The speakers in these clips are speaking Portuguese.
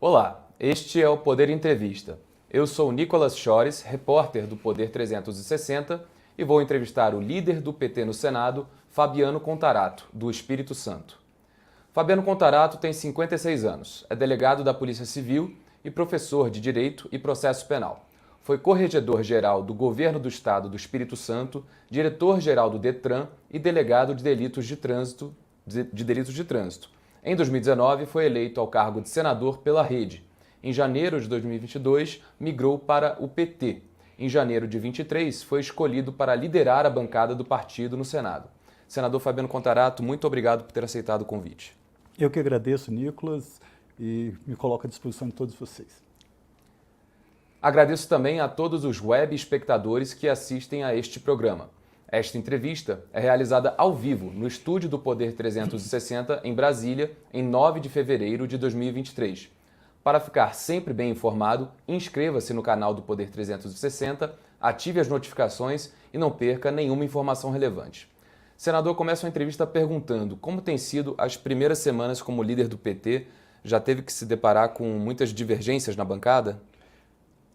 Olá, este é o Poder Entrevista. Eu sou Nicolas Chores, repórter do Poder 360, e vou entrevistar o líder do PT no Senado, Fabiano Contarato, do Espírito Santo. Fabiano Contarato tem 56 anos, é delegado da Polícia Civil e professor de Direito e Processo Penal. Foi corregedor-geral do Governo do Estado do Espírito Santo, diretor-geral do DETRAN e delegado de delitos de trânsito. Em 2019, foi eleito ao cargo de senador pela Rede. Em janeiro de 2022, migrou para o PT. Em janeiro de 2023, foi escolhido para liderar a bancada do partido no Senado. Senador Fabiano Contarato, muito obrigado por ter aceitado o convite. Eu que agradeço, Nicolas, e me coloco à disposição de todos vocês. Agradeço também a todos os web espectadores que assistem a este programa. Esta entrevista é realizada ao vivo no estúdio do Poder 360 em Brasília, em 9 de fevereiro de 2023. Para ficar sempre bem informado, inscreva-se no canal do Poder 360, ative as notificações e não perca nenhuma informação relevante. Senador, começa a entrevista perguntando como têm sido as primeiras semanas como líder do PT. Já teve que se deparar com muitas divergências na bancada?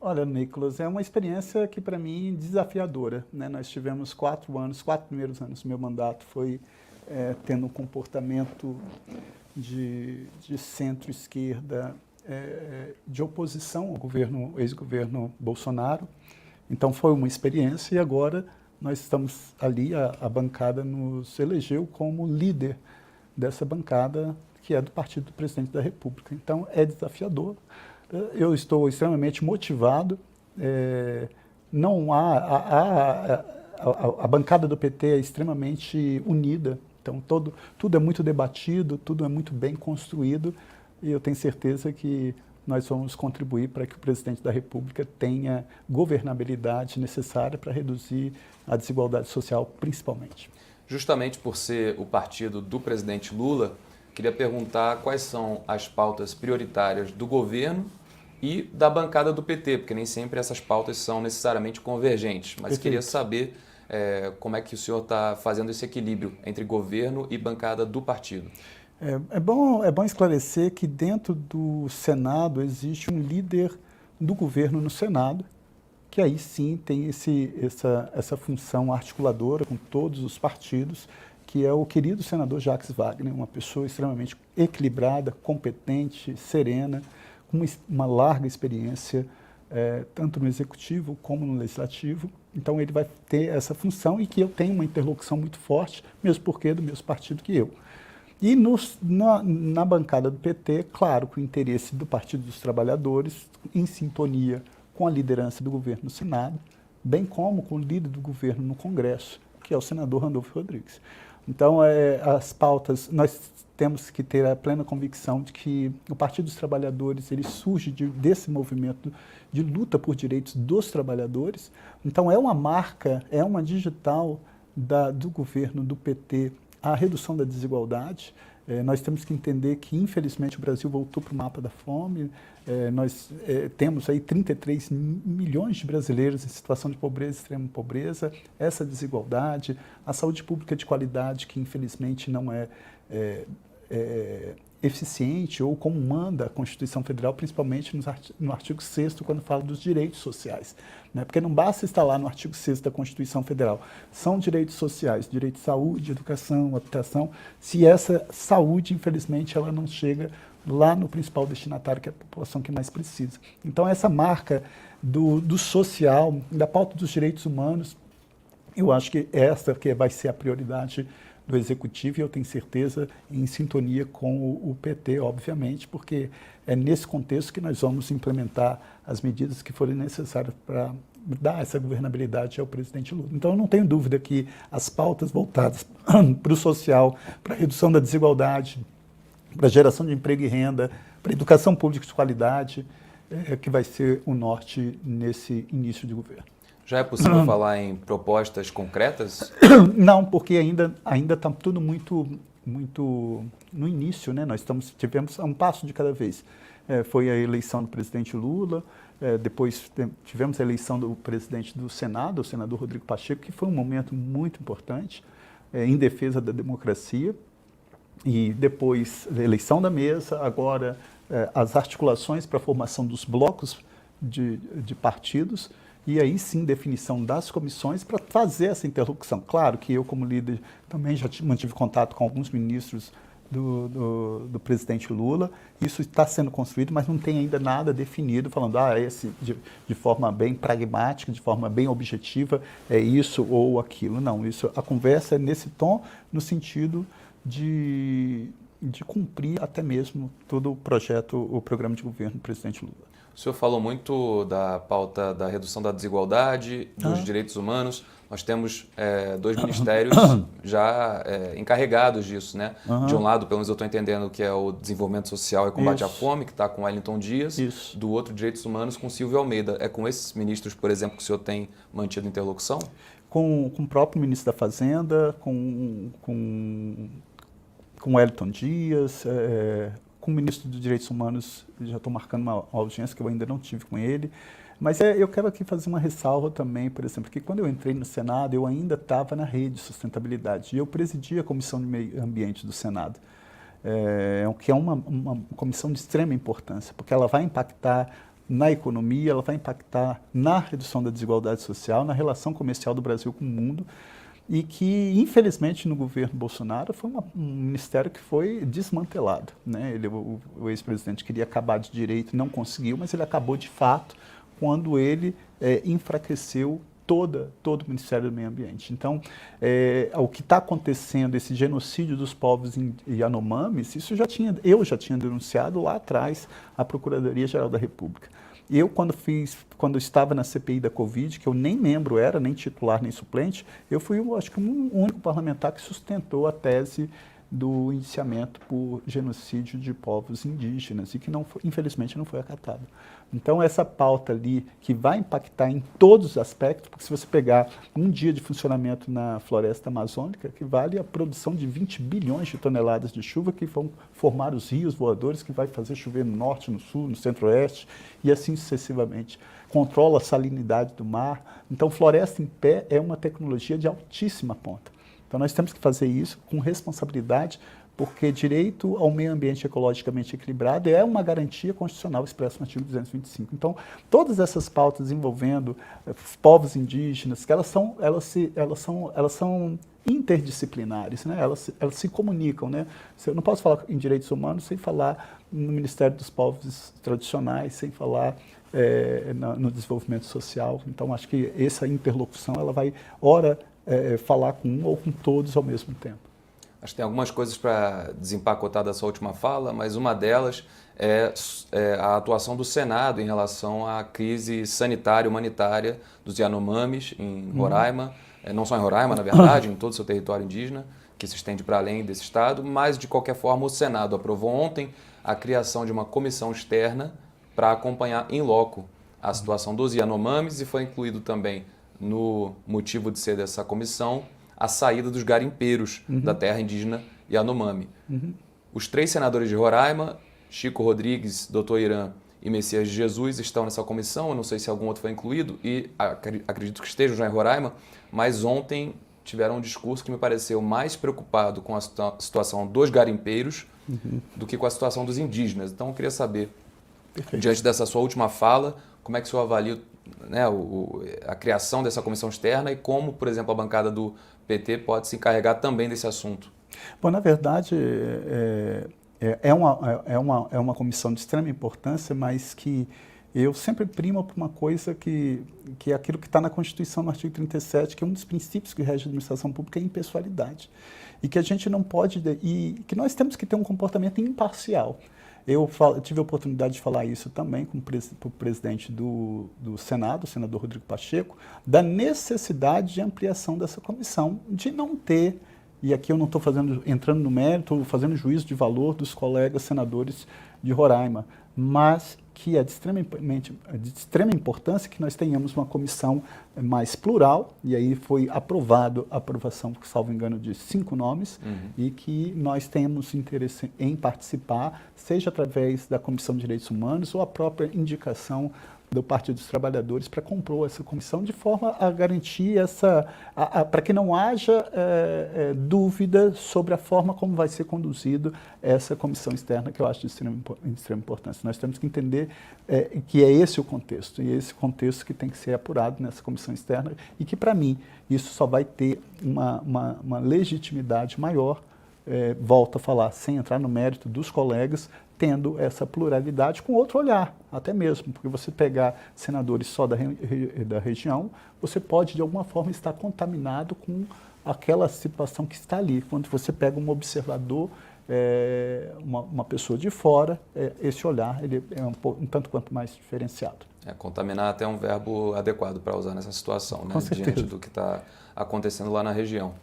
Olha, Nicolas, é uma experiência que para mim desafiadora, né? Nós tivemos 4 primeiros anos do meu mandato foi tendo um comportamento de centro-esquerda, de oposição ao governo, ex-governo Bolsonaro. Então foi uma experiência e agora nós estamos ali, a bancada nos elegeu como líder dessa bancada que é do partido do presidente da República. Então é desafiador. Eu estou extremamente motivado. Não a bancada do PT é extremamente unida. Então tudo é muito debatido, tudo é muito bem construído e eu tenho certeza que nós vamos contribuir para que o presidente da República tenha governabilidade necessária para reduzir a desigualdade social, principalmente. Justamente por ser o partido do presidente Lula, queria perguntar quais são as pautas prioritárias do governo e da bancada do PT, porque nem sempre essas pautas são necessariamente convergentes, mas queria saber como é que o senhor está fazendo esse equilíbrio entre governo e bancada do partido. É bom esclarecer que dentro do Senado existe um líder do governo no Senado, que aí sim tem essa função articuladora com todos os partidos, que é o querido senador Jacques Wagner, uma pessoa extremamente equilibrada, competente, serena, com uma larga experiência, tanto no executivo como no legislativo. Então ele vai ter essa função e que eu tenho uma interlocução muito forte, mesmo porque é do mesmo partido que eu. E na bancada do PT, claro, com o interesse do Partido dos Trabalhadores, em sintonia com a liderança do governo no Senado, bem como com o líder do governo no Congresso, que é o senador Randolfo Rodrigues. Então, as pautas, nós temos que ter a plena convicção de que o Partido dos Trabalhadores ele surge desse movimento de luta por direitos dos trabalhadores. Então, é uma marca, é uma digital do governo do PT, a redução da desigualdade. Nós temos que entender que, infelizmente, o Brasil voltou para o mapa da fome. Nós temos aí 33 milhões de brasileiros em situação de pobreza, extrema pobreza, essa desigualdade, a saúde pública de qualidade, que infelizmente não é eficiente ou como manda a Constituição Federal, principalmente no artigo 6º, quando fala dos direitos sociais. Né? Porque não basta estar lá no artigo 6º da Constituição Federal. São direitos sociais, direito de saúde, educação, habitação. Se essa saúde, infelizmente, ela não chega lá no principal destinatário, que é a população que mais precisa. Então, essa marca do social, da pauta dos direitos humanos, eu acho que essa que vai ser a prioridade do Executivo, e eu tenho certeza em sintonia com o PT, obviamente, porque é nesse contexto que nós vamos implementar as medidas que forem necessárias para dar essa governabilidade ao presidente Lula. Então, eu não tenho dúvida que as pautas voltadas para o social, para a redução da desigualdade, para a geração de emprego e renda, para a educação pública de qualidade, que vai ser o norte nesse início de governo. Já é possível falar em propostas concretas? Não, porque ainda está tudo muito no início, né? Nós tivemos um passo de cada vez. Foi a eleição do presidente Lula, depois tivemos a eleição do presidente do Senado, o senador Rodrigo Pacheco, que foi um momento muito importante em defesa da democracia. E depois a eleição da mesa, agora as articulações para a formação dos blocos de partidos, e aí sim definição das comissões para fazer essa interlocução. Claro que eu, como líder, também já mantive contato com alguns ministros do presidente Lula. Isso está sendo construído, mas não tem ainda nada definido, falando, esse de forma bem pragmática, de forma bem objetiva, é isso ou aquilo. Não, a conversa é nesse tom, no sentido de cumprir até mesmo todo o programa de governo do presidente Lula. O senhor falou muito da pauta da redução da desigualdade, dos direitos humanos. Nós temos 2 ministérios já encarregados disso, né? De um lado, pelo menos eu estou entendendo, que é o Desenvolvimento Social e Combate à Fome, que está com Wellington Dias. Isso. Do outro, Direitos Humanos, com Silvio Almeida. É com esses ministros, por exemplo, que o senhor tem mantido interlocução? Com o próprio ministro da Fazenda, com Wellington Dias, com o ministro dos Direitos Humanos, já estou marcando uma audiência que eu ainda não tive com ele. Mas eu quero aqui fazer uma ressalva também, por exemplo, que quando eu entrei no Senado, eu ainda estava na rede de sustentabilidade e eu presidia a Comissão de Meio Ambiente do Senado, que é uma comissão de extrema importância, porque ela vai impactar na economia, ela vai impactar na redução da desigualdade social, na relação comercial do Brasil com o mundo, e que, infelizmente, no governo Bolsonaro foi um ministério que foi desmantelado, né? O ex-presidente queria acabar de direito, não conseguiu, mas ele acabou de fato quando ele enfraqueceu todo o Ministério do Meio Ambiente. Então, o que está acontecendo, esse genocídio dos povos Yanomamis, eu já tinha denunciado lá atrás à Procuradoria-Geral da República. Eu, quando estava na CPI da Covid, que eu nem membro era, nem titular, nem suplente, eu fui, acho que, o único parlamentar que sustentou a tese do indiciamento por genocídio de povos indígenas e que, infelizmente, não foi acatado. Então, essa pauta ali, que vai impactar em todos os aspectos, porque se você pegar um dia de funcionamento na floresta amazônica, que vale a produção de 20 bilhões de toneladas de chuva, que vão formar os rios voadores, que vai fazer chover no norte, no sul, no centro-oeste, e assim sucessivamente. Controla a salinidade do mar. Então, floresta em pé é uma tecnologia de altíssima ponta. Então, nós temos que fazer isso com responsabilidade, porque direito ao meio ambiente ecologicamente equilibrado é uma garantia constitucional expressa no artigo 225. Então, todas essas pautas envolvendo povos indígenas, que elas são interdisciplinares, né? Elas se comunicam, né? Eu não posso falar em direitos humanos sem falar no Ministério dos Povos Tradicionais, sem falar no desenvolvimento social. Então, acho que essa interlocução ela vai, ora, falar com um ou com todos ao mesmo tempo. Acho que tem algumas coisas para desempacotar da sua última fala, mas uma delas é a atuação do Senado em relação à crise sanitária e humanitária dos Yanomamis em Roraima, não só em Roraima, na verdade, em todo o seu território indígena, que se estende para além desse estado, mas, de qualquer forma, o Senado aprovou ontem a criação de uma comissão externa para acompanhar em loco a situação dos Yanomamis e foi incluído também no motivo de ser dessa comissão a saída dos garimpeiros da terra indígena Yanomami. Os 3 senadores de Roraima, Chico Rodrigues, Dr. Irã e Messias de Jesus, estão nessa comissão. Eu não sei se algum outro foi incluído e acredito que estejam já em Roraima, mas ontem tiveram um discurso que me pareceu mais preocupado com a situação dos garimpeiros do que com a situação dos indígenas. Então eu queria saber, diante dessa sua última fala, como é que o senhor avalia, né, a criação dessa comissão externa e como, por exemplo, a bancada do PT pode se encarregar também desse assunto? Bom, na verdade, é uma comissão de extrema importância, mas que eu sempre primo por uma coisa que é aquilo que está na Constituição, no artigo 37, que é um dos princípios que rege a administração pública, é a impessoalidade. E que a gente não pode, e que nós temos que ter um comportamento imparcial. Eu tive a oportunidade de falar isso também com o presidente do Senado, o senador Rodrigo Pacheco, da necessidade de ampliação dessa comissão, de não ter, e aqui eu não estou entrando no mérito, fazendo juízo de valor dos colegas senadores de Roraima, mas que é de extrema importância que nós tenhamos uma comissão mais plural, e aí foi a aprovação, salvo engano, de 5 nomes, e que nós temos interesse em participar, seja através da Comissão de Direitos Humanos ou a própria indicação do Partido dos Trabalhadores para compor essa comissão de forma a garantir para que não haja dúvida sobre a forma como vai ser conduzido essa comissão externa, que eu acho de extrema importância. Nós temos que entender que é esse o contexto, e é esse contexto que tem que ser apurado nessa comissão externa, e que, para mim, isso só vai ter uma legitimidade maior, volto a falar, sem entrar no mérito dos colegas, tendo essa pluralidade com outro olhar, até mesmo, porque você pegar senadores só da região, você pode, de alguma forma, estar contaminado com aquela situação que está ali. Quando você pega um observador, uma pessoa de fora, esse olhar ele é um tanto quanto mais diferenciado. Contaminar até é um verbo adequado para usar nessa situação, né? Diante do que está acontecendo lá na região.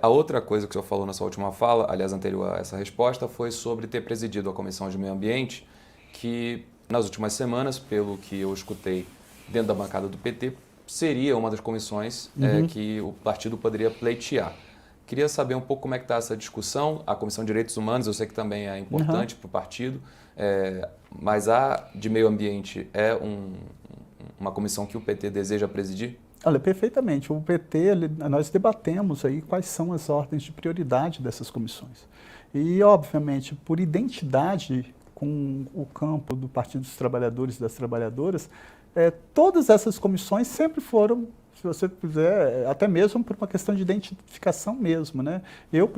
A outra coisa que o senhor falou na sua última fala, aliás, anterior a essa resposta, foi sobre ter presidido a Comissão de Meio Ambiente, que nas últimas semanas, pelo que eu escutei dentro da bancada do PT, seria uma das comissões que o partido poderia pleitear. Queria saber um pouco como é que está essa discussão. A Comissão de Direitos Humanos, eu sei que também é importante para o partido, mas a de Meio Ambiente é uma comissão que o PT deseja presidir? Olha, perfeitamente. O PT, nós debatemos aí quais são as ordens de prioridade dessas comissões. E, obviamente, por identidade com o campo do Partido dos Trabalhadores e das Trabalhadoras, todas essas comissões sempre foram, se você quiser, até mesmo por uma questão de identificação mesmo, né? Eu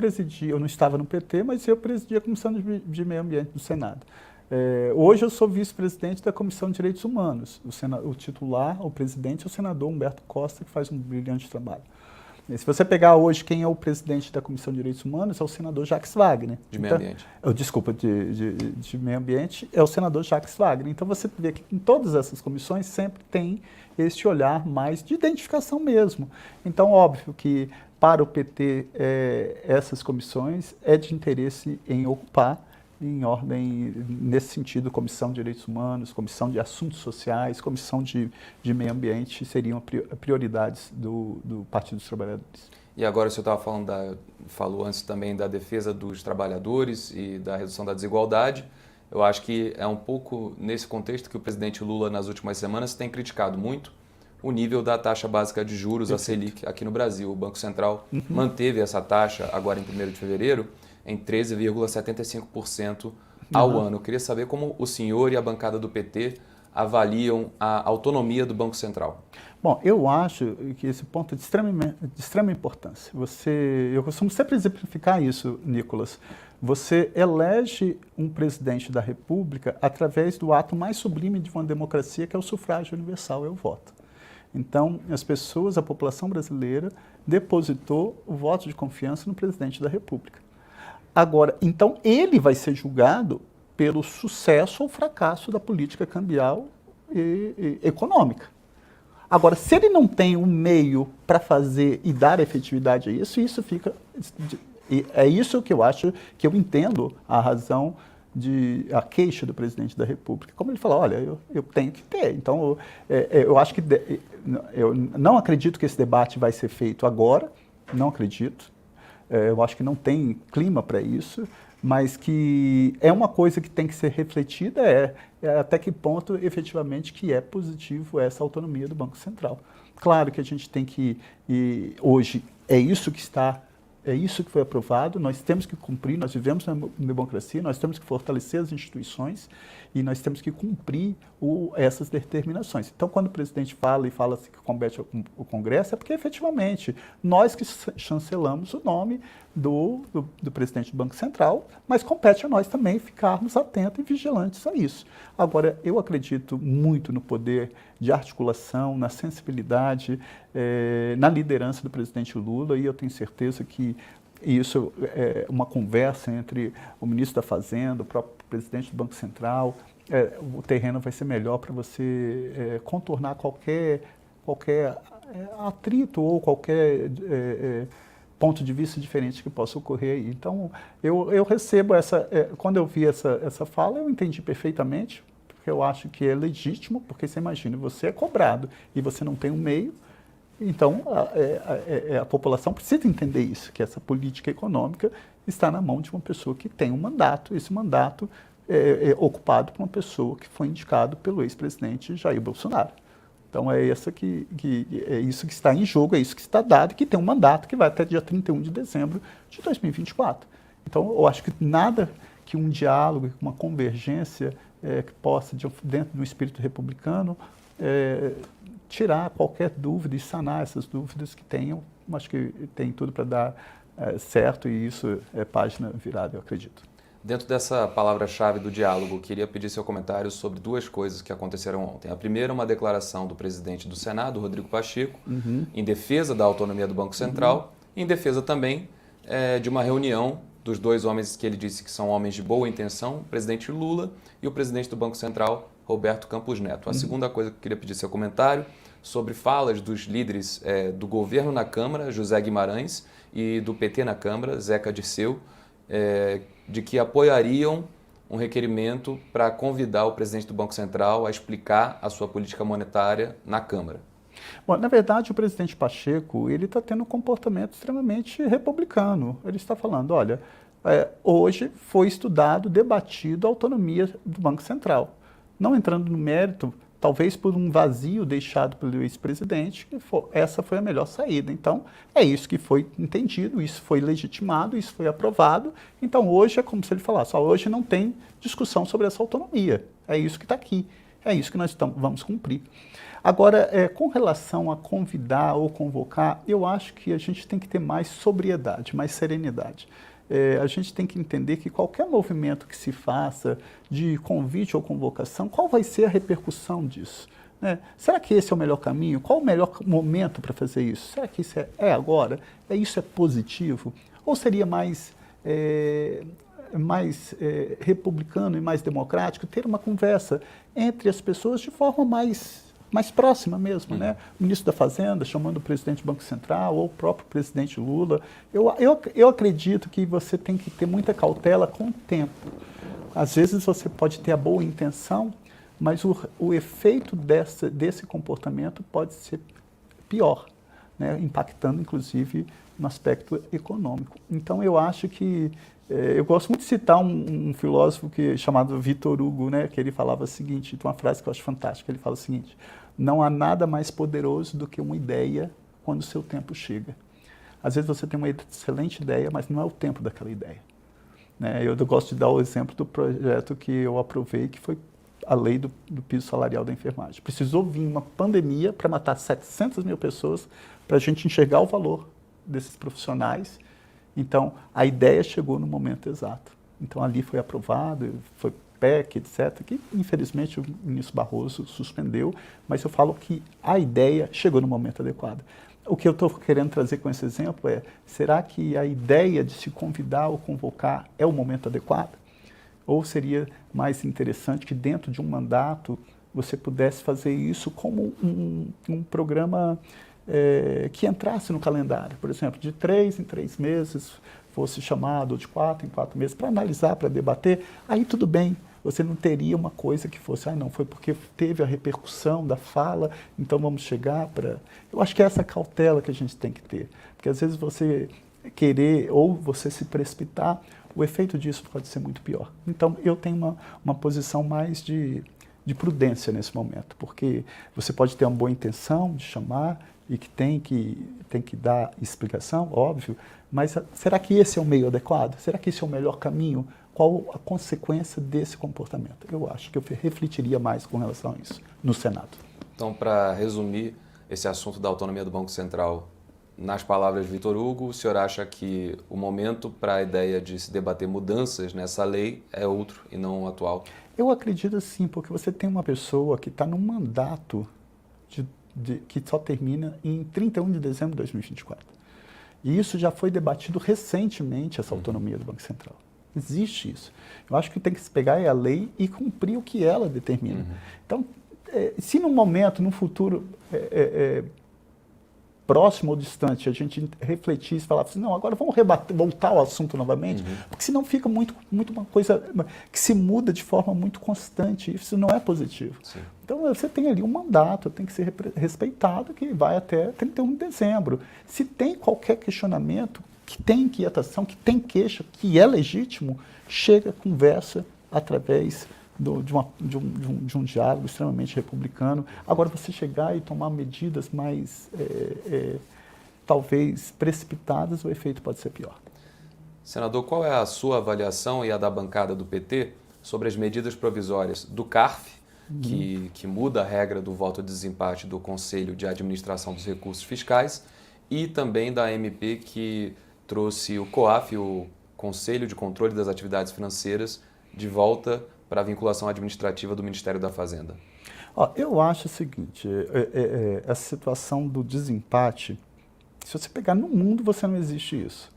não estava no PT, mas eu presidi a Comissão de Meio Ambiente do Senado. Hoje eu sou vice-presidente da Comissão de Direitos Humanos. O titular, o presidente, é o senador Humberto Costa, que faz um brilhante trabalho. E se você pegar hoje quem é o presidente da Comissão de Direitos Humanos, é o senador Jacques Wagner. De Meio Ambiente. Desculpa, de Meio Ambiente, é o senador Jacques Wagner. Então você vê que em todas essas comissões sempre tem esse olhar mais de identificação mesmo. Então, óbvio que para o PT essas comissões é de interesse em ocupar, em ordem, nesse sentido, Comissão de Direitos Humanos, Comissão de Assuntos Sociais, Comissão de Meio Ambiente seriam prioridades do Partido dos Trabalhadores. E agora o senhor falou antes também da defesa dos trabalhadores e da redução da desigualdade. Eu acho que é um pouco nesse contexto que o presidente Lula, nas últimas semanas, tem criticado muito o nível da taxa básica de juros, a Selic, aqui no Brasil. O Banco Central manteve essa taxa agora em 1º de fevereiro, em 13,75% ao ano. Eu queria saber como o senhor e a bancada do PT avaliam a autonomia do Banco Central. Bom, eu acho que esse ponto é de extrema importância. Eu costumo sempre exemplificar isso, Nicolas. Você elege um presidente da República através do ato mais sublime de uma democracia, que é o sufrágio universal, é o voto. Então, a população brasileira depositou o voto de confiança no presidente da República. Agora, então, ele vai ser julgado pelo sucesso ou fracasso da política cambial e econômica. Agora, se ele não tem um meio para fazer e dar efetividade a isso fica... É isso que eu acho, que eu entendo a razão a queixa do presidente da República. Como ele falou, olha, eu tenho que ter. Então, eu acho que... Eu não acredito que esse debate vai ser feito agora, não acredito. Eu acho que não tem clima para isso, mas que é uma coisa que tem que ser refletida, até que ponto efetivamente que é positivo essa autonomia do Banco Central. Claro que a gente tem que, hoje, é isso que foi aprovado, nós temos que cumprir, nós vivemos na democracia, nós temos que fortalecer as instituições e nós temos que cumprir essas determinações. Então, quando o presidente fala assim que compete o Congresso, é porque, efetivamente, nós que chancelamos o nome do presidente do Banco Central, mas compete a nós também ficarmos atentos e vigilantes a isso. Agora, eu acredito muito no poder de articulação, na sensibilidade, na liderança do presidente Lula, e eu tenho certeza que isso é uma conversa entre o ministro da Fazenda, o próprio presidente do Banco Central. O terreno vai ser melhor para você contornar qualquer atrito ou qualquer ponto de vista diferente que possa ocorrer aí. Então, eu recebo quando eu vi essa fala, eu entendi perfeitamente, porque eu acho que é legítimo, porque você imagina, você é cobrado e você não tem um meio. Então, a população precisa entender isso, que essa política econômica está na mão de uma pessoa que tem um mandato. Esse mandato ocupado por uma pessoa que foi indicado pelo ex-presidente Jair Bolsonaro. Então é isso que está em jogo, é isso que está dado e que tem um mandato que vai até dia 31 de dezembro de 2024. Então eu acho que nada que um diálogo, uma convergência que possa, dentro do espírito republicano, tirar qualquer dúvida e sanar essas dúvidas que tenham. Acho que tem tudo para dar certo e isso é página virada, eu acredito. Dentro dessa palavra-chave do diálogo, queria pedir seu comentário sobre duas coisas que aconteceram ontem. A primeira, uma declaração do presidente do Senado, Rodrigo Pacheco, em defesa da autonomia do Banco Central, e em defesa também de uma reunião dos dois homens que ele disse que são homens de boa intenção, o presidente Lula e o presidente do Banco Central, Roberto Campos Neto. A segunda coisa que eu queria pedir seu comentário sobre falas dos líderes do governo na Câmara, José Guimarães, e do PT na Câmara, Zeca Dirceu, de que apoiariam um requerimento para convidar o presidente do Banco Central a explicar a sua política monetária na Câmara. Bom, na verdade, o presidente Pacheco ele está tendo um comportamento extremamente republicano. Ele está falando, olha, hoje foi estudado, debatido a autonomia do Banco Central. Não entrando no mérito, talvez por um vazio deixado pelo ex-presidente, essa foi a melhor saída. Então, é isso que foi entendido, isso foi legitimado, isso foi aprovado. Então, hoje é como se ele falasse, hoje não tem discussão sobre essa autonomia. É isso que está aqui, é isso que nós vamos cumprir. Agora, com relação a convidar ou convocar, eu acho que a gente tem que ter mais sobriedade, mais serenidade. A gente tem que entender que qualquer movimento que se faça de convite ou convocação, qual vai ser a repercussão disso? Né? Será que esse é o melhor caminho? Qual o melhor momento para fazer isso? Será que isso é agora? Isso é positivo? Ou seria mais republicano e mais democrático ter uma conversa entre as pessoas de forma mais próxima mesmo, né? O ministro da Fazenda chamando o presidente do Banco Central ou o próprio presidente Lula. Eu acredito que você tem que ter muita cautela com o tempo. Às vezes você pode ter a boa intenção, mas o efeito desse comportamento pode ser pior, né? Impactando inclusive no aspecto econômico. Então eu acho que eu gosto muito de citar um filósofo chamado Victor Hugo, né? Que ele falava o seguinte, tem uma frase que eu acho fantástica, ele fala o seguinte: não há nada mais poderoso do que uma ideia quando o seu tempo chega. Às vezes você tem uma excelente ideia, mas não é o tempo daquela ideia. Né? Eu gosto de dar o exemplo do projeto que eu aprovei, que foi a lei do piso salarial da enfermagem. Precisou vir uma pandemia para matar 700 mil pessoas para a gente enxergar o valor desses profissionais. Então, a ideia chegou no momento exato. Então, ali foi aprovado, foi PEC, etc., que infelizmente o ministro Barroso suspendeu, mas eu falo que a ideia chegou no momento adequado. O que eu estou querendo trazer com esse exemplo será que a ideia de se convidar ou convocar é o momento adequado? Ou seria mais interessante que dentro de um mandato você pudesse fazer isso como um programa que entrasse no calendário, por exemplo, de 3 em 3 meses fosse chamado, ou de 4 em 4 meses, para analisar, para debater, aí tudo bem, você não teria uma coisa que fosse, não, foi porque teve a repercussão da fala, então vamos chegar para... Eu acho que é essa cautela que a gente tem que ter, porque às vezes você querer ou você se precipitar, o efeito disso pode ser muito pior. Então eu tenho uma posição mais de prudência nesse momento, porque você pode ter uma boa intenção de chamar, e que tem que dar explicação, óbvio, mas será que esse é o meio adequado? Será que esse é o melhor caminho? Qual a consequência desse comportamento? Eu acho que eu refletiria mais com relação a isso no Senado. Então, para resumir esse assunto da autonomia do Banco Central, nas palavras de Victor Hugo, o senhor acha que o momento para a ideia de se debater mudanças nessa lei é outro e não o atual? Eu acredito sim, porque você tem uma pessoa que está num mandato que só termina em 31 de dezembro de 2024. E isso já foi debatido recentemente, essa autonomia do Banco Central. Existe isso. Eu acho que tem que se pegar a lei e cumprir o que ela determina. Então, se num momento, num futuro próximo ou distante, a gente refletisse e falasse assim, não, agora vamos voltar ao assunto novamente, porque senão fica muito uma coisa que se muda de forma muito constante, isso não é positivo. Sim. Então você tem ali um mandato, tem que ser respeitado, que vai até 31 de dezembro. Se tem qualquer questionamento, que tem inquietação, que tem queixa, que é legítimo, chega, conversa, através de um diálogo extremamente republicano. Agora, você chegar e tomar medidas mais, talvez, precipitadas, o efeito pode ser pior. Senador, qual é a sua avaliação e a da bancada do PT sobre as medidas provisórias do CARF, que muda a regra do voto de desempate do Conselho de Administração dos Recursos Fiscais, e também da MP que trouxe o COAF, o Conselho de Controle das Atividades Financeiras, de volta para a vinculação administrativa do Ministério da Fazenda? Eu acho o seguinte, essa situação do desempate, se você pegar no mundo, você não existe isso.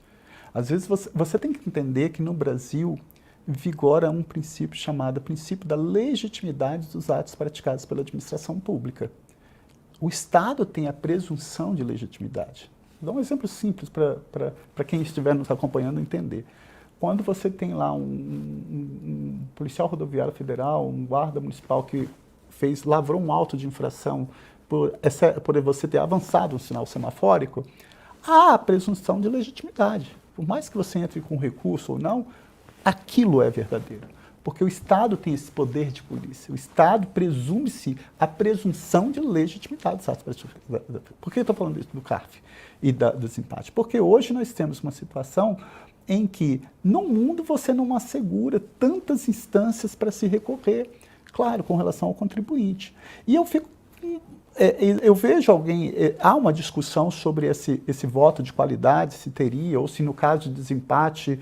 Às vezes você tem que entender que no Brasil vigora um princípio chamado princípio da legitimidade dos atos praticados pela administração pública. O Estado tem a presunção de legitimidade. Vou dar um exemplo simples para quem estiver nos acompanhando entender. Quando você tem lá um policial rodoviário federal, um guarda municipal que lavrou um auto de infração por você ter avançado um sinal semafórico, há a presunção de legitimidade. Por mais que você entre com recurso ou não, aquilo é verdadeiro. Porque o Estado tem esse poder de polícia. O Estado presume-se a presunção de legitimidade dos atos praticados. Por que eu estou falando isso do CARF e do desempate? Porque hoje nós temos uma situação em que, no mundo, você não assegura tantas instâncias para se recorrer, claro, com relação ao contribuinte. E eu vejo há uma discussão sobre esse voto de qualidade, se teria, ou se no caso de desempate,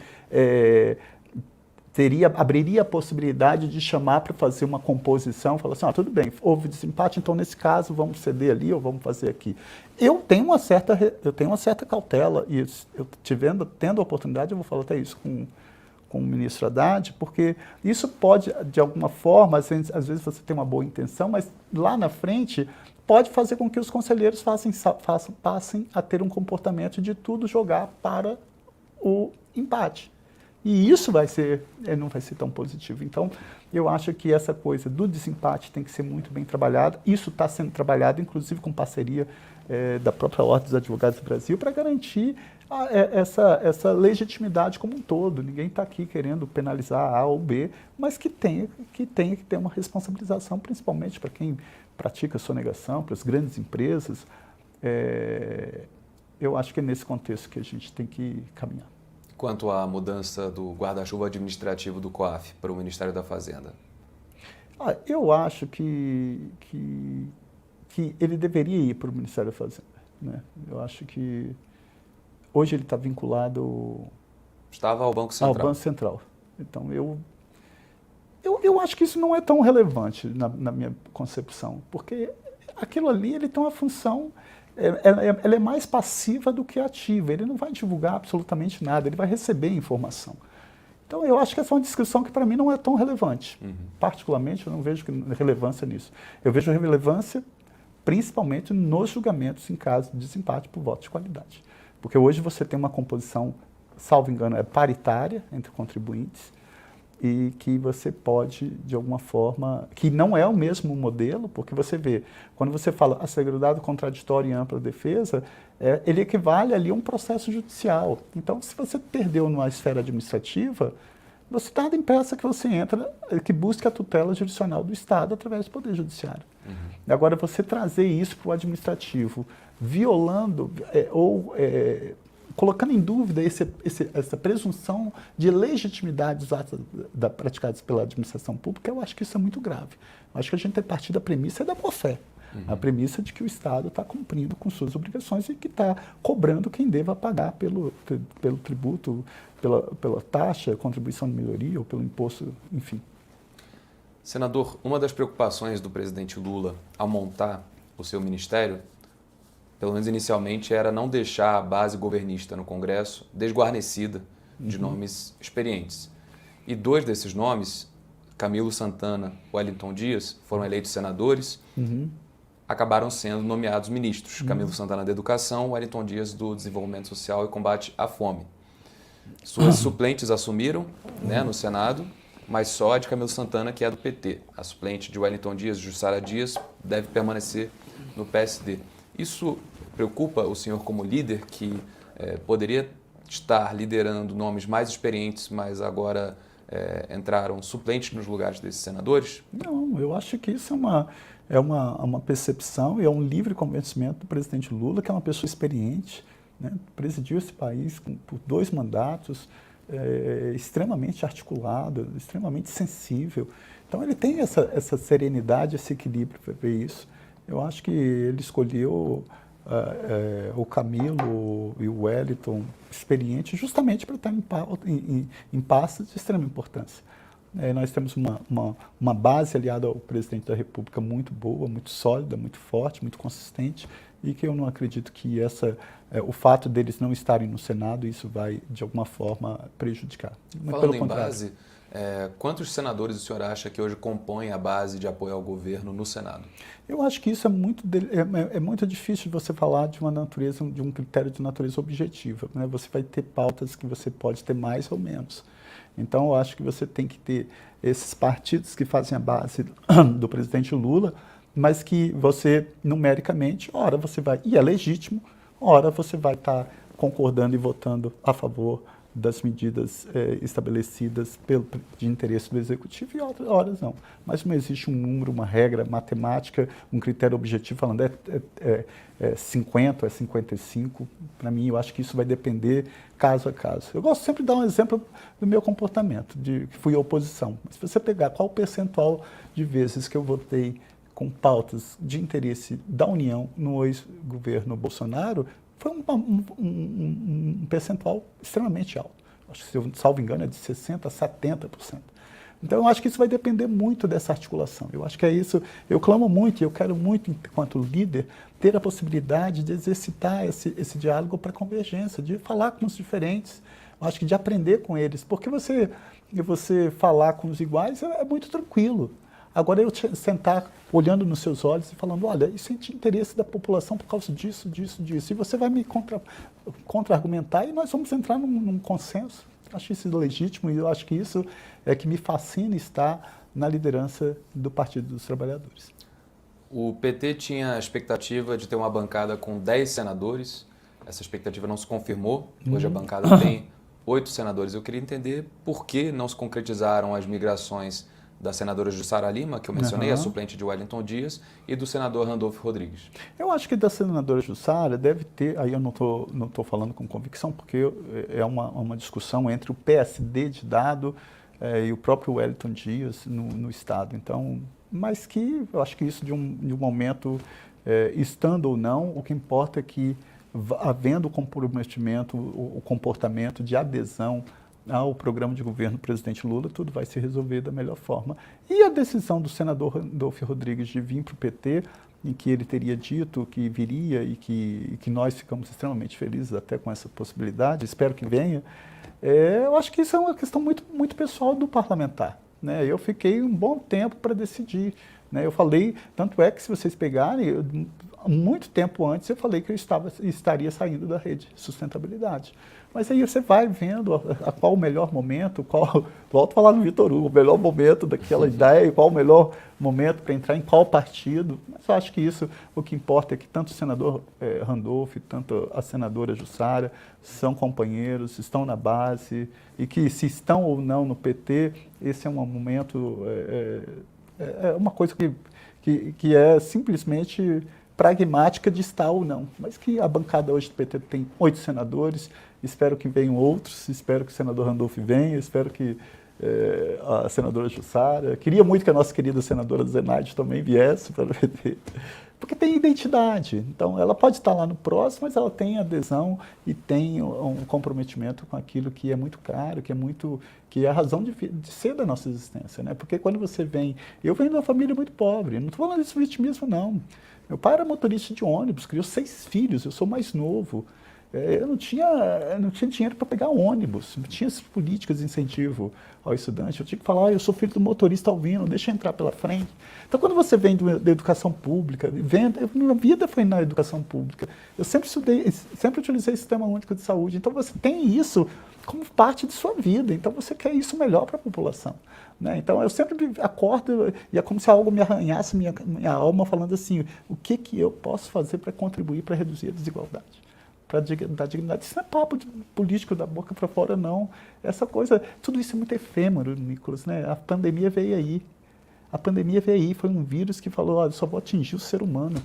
abriria a possibilidade de chamar para fazer uma composição, falar assim, tudo bem, houve desempate, então nesse caso vamos ceder ali ou vamos fazer aqui. Eu tenho uma certa cautela, e eu tendo a oportunidade, eu vou falar até isso com o ministro Haddad, porque isso pode, de alguma forma, às vezes você tem uma boa intenção, mas lá na frente pode fazer com que os conselheiros passem a ter um comportamento de tudo jogar para o empate. E isso não vai ser tão positivo. Então, eu acho que essa coisa do desempate tem que ser muito bem trabalhada. Isso está sendo trabalhado, inclusive com parceria da própria Ordem dos Advogados do Brasil, para garantir essa legitimidade como um todo. Ninguém está aqui querendo penalizar A ou B, mas que tenha que ter uma responsabilização, principalmente para quem pratica sonegação, para as grandes empresas. Eu acho que é nesse contexto que a gente tem que caminhar. Quanto à mudança do guarda-chuva administrativo do COAF para o Ministério da Fazenda? Eu acho que ele deveria ir para o Ministério da Fazenda, né? Eu acho que hoje ele está vinculado... Estava ao Banco Central. Ao Banco Central. Então, eu acho que isso não é tão relevante na minha concepção, porque aquilo ali ele tem uma função... Ela é mais passiva do que ativa. Ele não vai divulgar absolutamente nada, ele vai receber informação. Então, eu acho que essa é uma discussão que, para mim, não é tão relevante. Particularmente, eu não vejo relevância nisso. Eu vejo relevância, principalmente, nos julgamentos em caso de desempate por voto de qualidade. Porque hoje você tem uma composição, salvo engano, paritária entre contribuintes, e que você pode, de alguma forma, que não é o mesmo modelo, porque você vê, quando você fala assegurado, contraditório e ampla defesa, ele equivale ali a um processo judicial. Então, se você perdeu numa esfera administrativa, você está em peça que você entra, que busca a tutela jurisdicional do Estado através do Poder Judiciário. Agora, você trazer isso para o administrativo, violando colocando em dúvida essa presunção de legitimidade dos atos praticados pela administração pública, eu acho que isso é muito grave. Eu acho que a gente tem que partir da premissa da boa-fé. A premissa de que o Estado está cumprindo com suas obrigações e que está cobrando quem deva pagar pelo tributo, pela taxa, contribuição de melhoria ou pelo imposto, enfim. Senador, uma das preocupações do presidente Lula ao montar o seu ministério, pelo menos inicialmente, era não deixar a base governista no Congresso desguarnecida de nomes experientes. E dois desses nomes, Camilo Santana e Wellington Dias, foram eleitos senadores, acabaram sendo nomeados ministros. Camilo Santana da Educação, Wellington Dias do Desenvolvimento Social e Combate à Fome. Suas suplentes assumiram, no Senado, mas só a de Camilo Santana, que é do PT. A suplente de Wellington Dias, Jussara Dias, deve permanecer no PSD. Isso preocupa o senhor como líder, que poderia estar liderando nomes mais experientes, mas agora entraram suplentes nos lugares desses senadores? Não, eu acho que isso é uma percepção e é um livre convencimento do presidente Lula, que é uma pessoa experiente, né? Presidiu esse país por 2 mandatos, extremamente articulado, extremamente sensível. Então ele tem essa serenidade, esse equilíbrio para ver isso. Eu acho que ele escolheu o Camilo e o Wellington experientes justamente para estar em pastas de extrema importância. Nós temos uma base aliada ao presidente da República muito boa, muito sólida, muito forte, muito consistente, e que eu não acredito que o fato deles não estarem no Senado, isso vai, de alguma forma, prejudicar. Mas, falando em base, quantos senadores o senhor acha que hoje compõem a base de apoio ao governo no Senado? Eu acho que isso é muito difícil de você falar de um critério de natureza objetiva, né? Você vai ter pautas que você pode ter mais ou menos. Então, eu acho que você tem que ter esses partidos que fazem a base do presidente Lula, mas que você, numericamente, ora você vai, e é legítimo, ora você vai estar concordando e votando a favor das medidas estabelecidas de interesse do Executivo e horas não. Mas não existe um número, uma regra matemática, um critério objetivo falando 50, 55. Para mim, eu acho que isso vai depender caso a caso. Eu gosto sempre de dar um exemplo do meu comportamento, que fui oposição. Se você pegar qual o percentual de vezes que eu votei com pautas de interesse da União no ex-governo Bolsonaro, foi um percentual extremamente alto. Acho que, se eu salvo engano, é de 60% a 70%. Então, eu acho que isso vai depender muito dessa articulação. Eu acho que é isso. Eu clamo muito, e eu quero muito, enquanto líder, ter a possibilidade de exercitar esse diálogo para convergência, de falar com os diferentes, eu acho que de aprender com eles. Porque você falar com os iguais é muito tranquilo. Agora, eu sentar olhando nos seus olhos e falando, olha, isso é de interesse da população por causa disso, disso, disso. E você vai me contra-argumentar e nós vamos entrar num consenso. Acho isso legítimo e eu acho que isso é que me fascina estar na liderança do Partido dos Trabalhadores. O PT tinha a expectativa de ter uma bancada com 10 senadores. Essa expectativa não se confirmou. Hoje a bancada tem 8 senadores. Eu queria entender por que não se concretizaram as migrações da senadora Jussara Lima, que eu mencionei, a suplente de Wellington Dias, e do senador Randolfo Rodrigues. Eu acho que da senadora Jussara deve ter, aí eu não tô falando com convicção, porque é uma discussão entre o PSD de Dado e o próprio Wellington Dias no Estado. Então, mas que eu acho que isso de um momento, estando ou não, o que importa é que, havendo o comprometimento, o comportamento de adesão ao programa de governo do presidente Lula, tudo vai se resolver da melhor forma. E a decisão do senador Randolfo Rodrigues de vir para o PT, em que ele teria dito que viria e que nós ficamos extremamente felizes até com essa possibilidade, espero que venha, eu acho que isso é uma questão muito, muito pessoal do parlamentar, né? Eu fiquei um bom tempo para decidir, né? Eu falei, tanto é que se vocês pegarem, muito tempo antes eu falei que eu estaria saindo da rede de sustentabilidade. Mas aí você vai vendo qual o melhor momento, volto a falar no Vitor Hugo, o melhor momento daquela ideia, qual o melhor momento para entrar em qual partido. Mas eu acho que isso, o que importa é que tanto o senador Randolfo, tanto a senadora Jussara são companheiros, estão na base, e que se estão ou não no PT, esse é um momento, uma coisa que é simplesmente pragmática de estar ou não, mas que a bancada hoje do PT tem 8 senadores, espero que venham outros, espero que o senador Randolfo venha, espero que a senadora Jussara, queria muito que a nossa querida senadora Zenaide também viesse para o PT, porque tem identidade, então ela pode estar lá no próximo, mas ela tem adesão e tem um comprometimento com aquilo que é muito caro, que é a razão de ser da nossa existência, né? Porque quando você eu venho de uma família muito pobre, não estou falando disso vitimismo não. Meu pai era motorista de ônibus, criou 6 filhos, eu sou mais novo. Eu não tinha dinheiro para pegar ônibus, não tinha as políticas de incentivo ao estudante. Eu tinha que falar, eu sou filho do motorista Alvino, deixa eu entrar pela frente. Então, quando você vem da educação pública, minha vida foi na educação pública. Eu sempre utilizei o Sistema Único de Saúde. Então, você tem isso como parte de sua vida. Então, você quer isso melhor para a população, né? Então, eu sempre acordo e é como se algo me arranhasse minha alma falando assim, o que eu posso fazer para contribuir para reduzir a desigualdade? para dar dignidade. Isso não é papo de político da boca para fora, não. Essa coisa, tudo isso é muito efêmero, Nicolas, né? A pandemia veio aí. A pandemia veio aí, foi um vírus que falou, olha, só vou atingir o ser humano.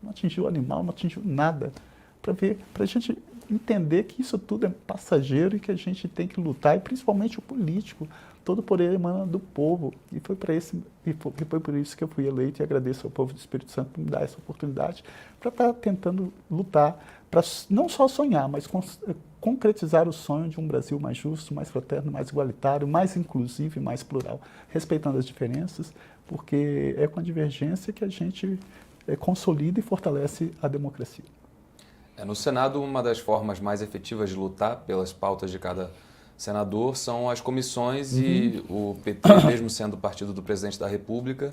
Não atingiu o animal, não atingiu nada. Para a gente entender que isso tudo é passageiro e que a gente tem que lutar, e principalmente o político, todo o poder emana do povo. E foi por isso que eu fui eleito, e agradeço ao povo do Espírito Santo por me dar essa oportunidade para estar tentando lutar, para não só sonhar, mas concretizar o sonho de um Brasil mais justo, mais fraterno, mais igualitário, mais inclusivo e mais plural, respeitando as diferenças, porque é com a divergência que a gente consolida e fortalece a democracia. No Senado, uma das formas mais efetivas de lutar pelas pautas de cada senador são as comissões, e o PT, mesmo sendo o partido do presidente da República,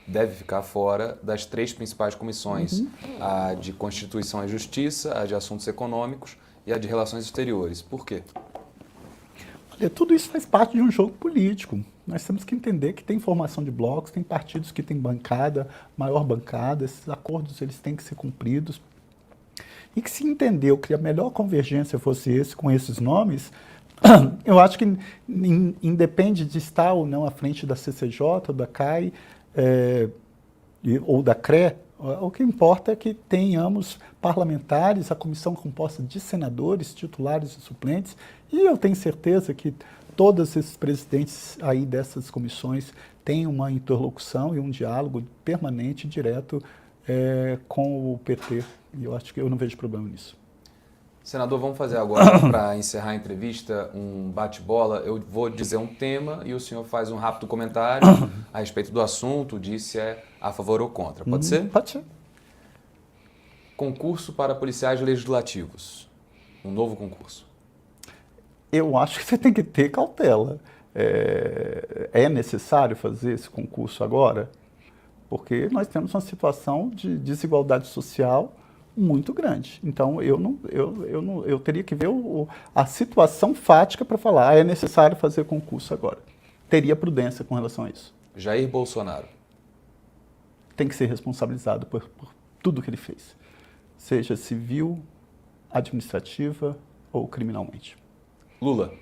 deve ficar fora das 3 principais comissões, a de Constituição e Justiça, a de Assuntos Econômicos e a de Relações Exteriores. Por quê? Olha, tudo isso faz parte de um jogo político. Nós temos que entender que tem formação de blocos, tem partidos que têm bancada, maior bancada, esses acordos eles têm que ser cumpridos. E que se entendeu que a melhor convergência fosse com esses nomes, eu acho que independe de estar ou não à frente da CCJ, da CAI ou da CRE, o que importa é que tenhamos parlamentares, a comissão composta de senadores, titulares e suplentes, e eu tenho certeza que todos esses presidentes aí dessas comissões têm uma interlocução e um diálogo permanente, direto com o PT. E eu acho que eu não vejo problema nisso. Senador, vamos fazer agora, para encerrar a entrevista, um bate-bola. Eu vou dizer um tema e o senhor faz um rápido comentário a respeito do assunto, diz se é a favor ou contra. Pode ser? Pode ser. Concurso para policiais legislativos. Um novo concurso. Eu acho que você tem que ter cautela. É necessário fazer esse concurso agora? Porque nós temos uma situação de desigualdade social muito grande. Então, eu teria que ver a situação fática para falar, é necessário fazer concurso agora. Teria prudência com relação a isso. Jair Bolsonaro. Tem que ser responsabilizado por tudo que ele fez, seja civil, administrativa ou criminalmente. Lula.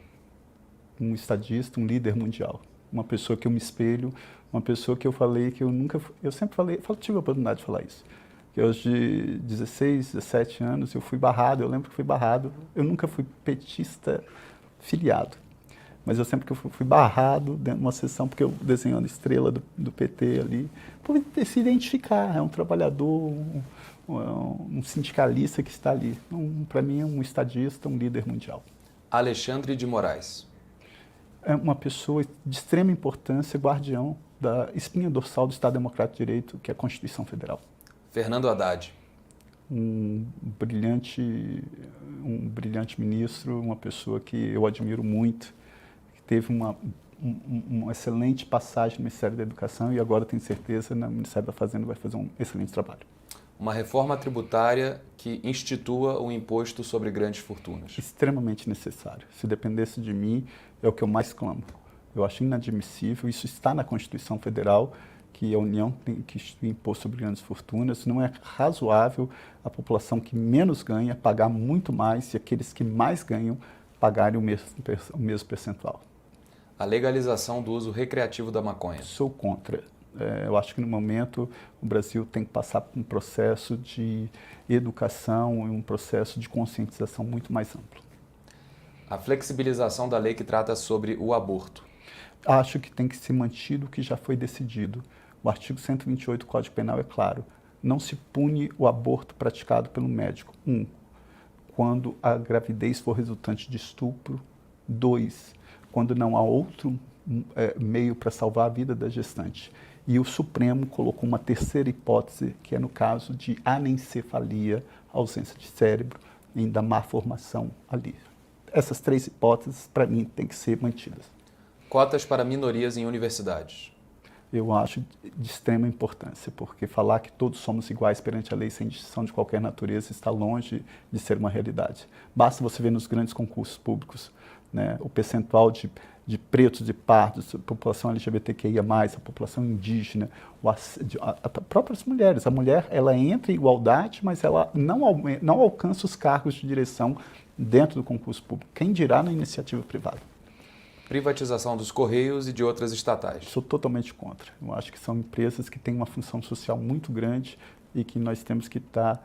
Um estadista, um líder mundial, uma pessoa que eu me espelho, uma pessoa que eu falei que eu sempre falei, tive a oportunidade de falar isso, que aos de 16, 17 anos eu fui barrado, eu lembro que fui barrado, eu nunca fui petista filiado, mas eu sempre que fui barrado dentro de uma sessão, porque eu desenhando estrela do PT ali, por se identificar, é um trabalhador, um sindicalista que está ali, para mim é um estadista, um líder mundial. Alexandre de Moraes. É uma pessoa de extrema importância, guardião da espinha dorsal do Estado Democrático de Direito, que é a Constituição Federal. Fernando Haddad. Um brilhante ministro, uma pessoa que eu admiro muito, que teve uma excelente passagem no Ministério da Educação e agora tenho certeza no Ministério da Fazenda vai fazer um excelente trabalho. Uma reforma tributária que institua um imposto sobre grandes fortunas. Extremamente necessário. Se dependesse de mim, é o que eu mais clamo. Eu acho inadmissível, isso está na Constituição Federal, que a União tem que instituir imposto sobre grandes fortunas. Não é razoável a população que menos ganha pagar muito mais e aqueles que mais ganham pagarem o mesmo percentual. A legalização do uso recreativo da maconha. Sou contra. Eu acho que no momento o Brasil tem que passar por um processo de educação e um processo de conscientização muito mais amplo. A flexibilização da lei que trata sobre o aborto. Acho que tem que ser mantido o que já foi decidido. O artigo 128 do Código Penal é claro. Não se pune o aborto praticado pelo médico. 1. Quando a gravidez for resultante de estupro. 2. Quando não há outro meio para salvar a vida da gestante. E o Supremo colocou uma terceira hipótese, que é no caso de anencefalia, ausência de cérebro, e da má formação ali. Essas 3 hipóteses, para mim, têm que ser mantidas. Cotas para minorias em universidades. Eu acho de extrema importância, porque falar que todos somos iguais perante a lei sem distinção de qualquer natureza está longe de ser uma realidade. Basta você ver nos grandes concursos públicos, né, o percentual de de pretos e pardos, a população LGBTQIA+, a população indígena, próprias mulheres. A mulher, ela entra em igualdade, mas ela não alcança os cargos de direção dentro do concurso público. Quem dirá na iniciativa privada? Privatização dos Correios e de outras estatais. Sou totalmente contra. Eu acho que são empresas que têm uma função social muito grande e que nós temos que estar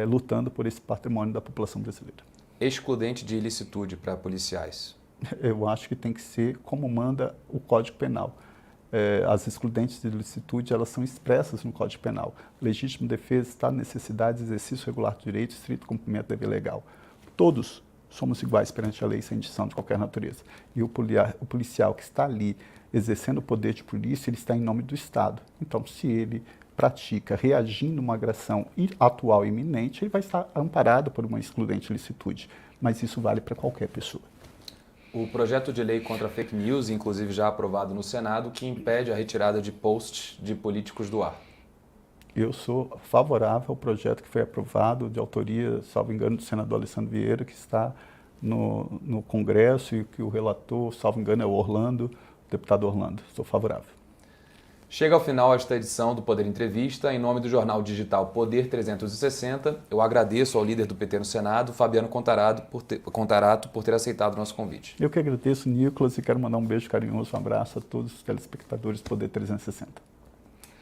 lutando por esse patrimônio da população brasileira. Excludente de ilicitude para policiais. Eu acho que tem que ser como manda o Código Penal. As excludentes de ilicitude, elas são expressas no Código Penal. Legítima defesa, estado de necessidade, exercício regular do direito, estrito cumprimento do dever legal. Todos somos iguais perante a lei, sem distinção de qualquer natureza. E o policial que está ali exercendo o poder de polícia, ele está em nome do Estado. Então, se ele pratica reagindo a uma agressão atual e iminente, ele vai estar amparado por uma excludente de ilicitude. Mas isso vale para qualquer pessoa. O projeto de lei contra fake news, inclusive já aprovado no Senado, que impede a retirada de posts de políticos do ar. Eu sou favorável ao projeto que foi aprovado, de autoria, salvo engano, do senador Alessandro Vieira, que está no Congresso e que o relator, salvo engano, é o Orlando, o deputado Orlando. Sou favorável. Chega ao final esta edição do Poder Entrevista. Em nome do jornal digital Poder 360, eu agradeço ao líder do PT no Senado, Fabiano Contarato, por ter aceitado o nosso convite. Eu que agradeço, Nicolas, e quero mandar um beijo carinhoso, um abraço a todos os telespectadores do Poder 360.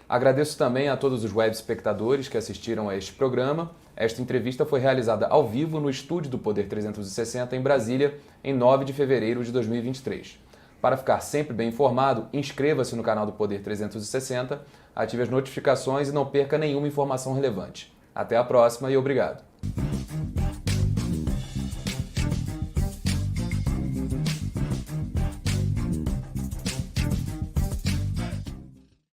Agradeço também a todos os web espectadores que assistiram a este programa. Esta entrevista foi realizada ao vivo no estúdio do Poder 360 em Brasília, em 9 de fevereiro de 2023. Para ficar sempre bem informado, inscreva-se no canal do Poder 360, ative as notificações e não perca nenhuma informação relevante. Até a próxima e obrigado.